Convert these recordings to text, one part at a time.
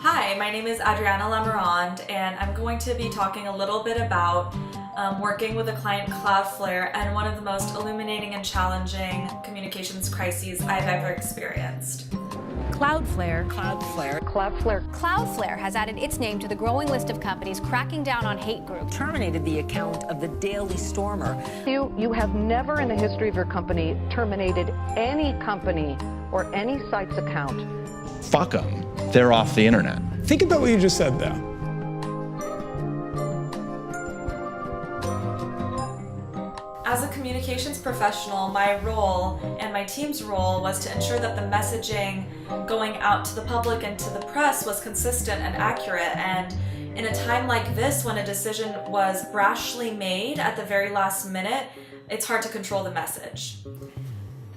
Hi, my name is Adriana Lamarand, and I'm going to be talking a little bit about working with a client, Cloudflare, and one of the most illuminating and challenging communications crises I've ever experienced. Cloudflare Cloudflare has added its name to the growing list of companies cracking down on hate groups. terminated the account of the Daily Stormer. You have never in the history of your company terminated any company or any site's account. Fuck them. They're off the internet. Think about what you just said there. As a communications professional, my role and my team's role was to ensure that the messaging going out to the public and to the press was consistent and accurate. And in a time like this, when a decision was brashly made at the very last minute, it's hard to control the message.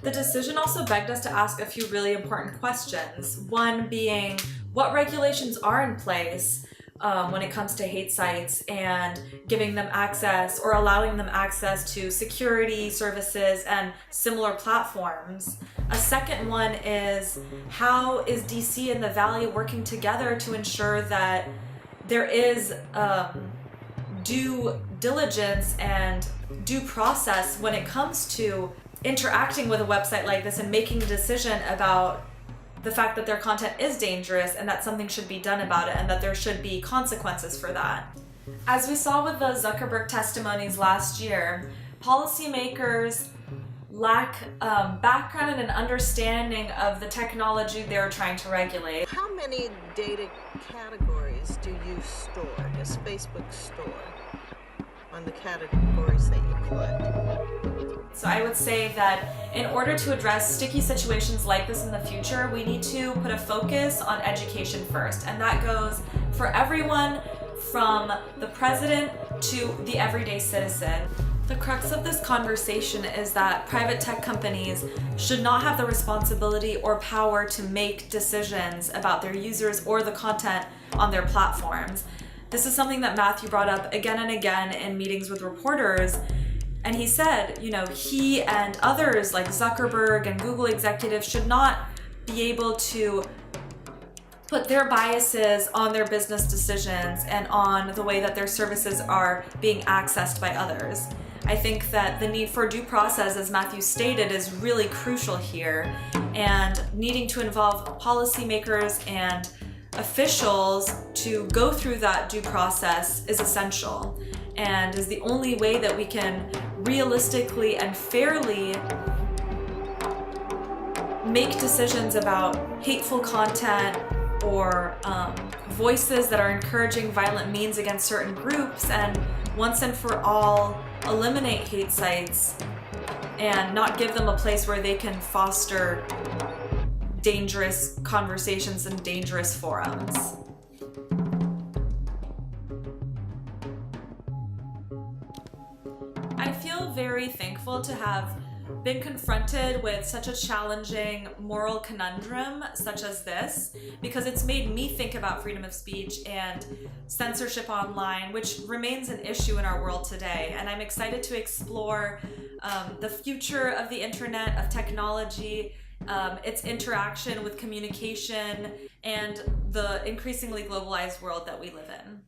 The decision also begged us to ask a few really important questions. One being, what regulations are in place when it comes to hate sites and giving them access or allowing them access to security services and similar platforms? A second one is, how is DC and the Valley working together to ensure that there is due diligence and due process when it comes to interacting with a website like this and making a decision about the fact that their content is dangerous and that something should be done about it and that there should be consequences for that. As we saw with the Zuckerberg testimonies last year, policymakers lack background and an understanding of the technology they're trying to regulate. How many data categories do you store? Does Facebook store on the categories that you collect? So I would say that in order to address sticky situations like this in the future, we need to put a focus on education first. And that goes for everyone from the president to the everyday citizen. The crux of this conversation is that private tech companies should not have the responsibility or power to make decisions about their users or the content on their platforms. This is something that Matthew brought up again and again in meetings with reporters. And he said, he and others like Zuckerberg and Google executives should not be able to put their biases on their business decisions and on the way that their services are being accessed by others. I think that the need for due process, as Matthew stated, is really crucial here, and needing to involve policymakers and officials to go through that due process is essential and is the only way that we can realistically and fairly make decisions about hateful content or voices that are encouraging violent means against certain groups, and once and for all eliminate hate sites and not give them a place where they can foster dangerous conversations and dangerous forums. I feel very thankful to have been confronted with such a challenging moral conundrum such as this, because it's made me think about freedom of speech and censorship online, which remains an issue in our world today. And I'm excited to explore the future of the internet, of technology, its interaction with communication, and the increasingly globalized world that we live in.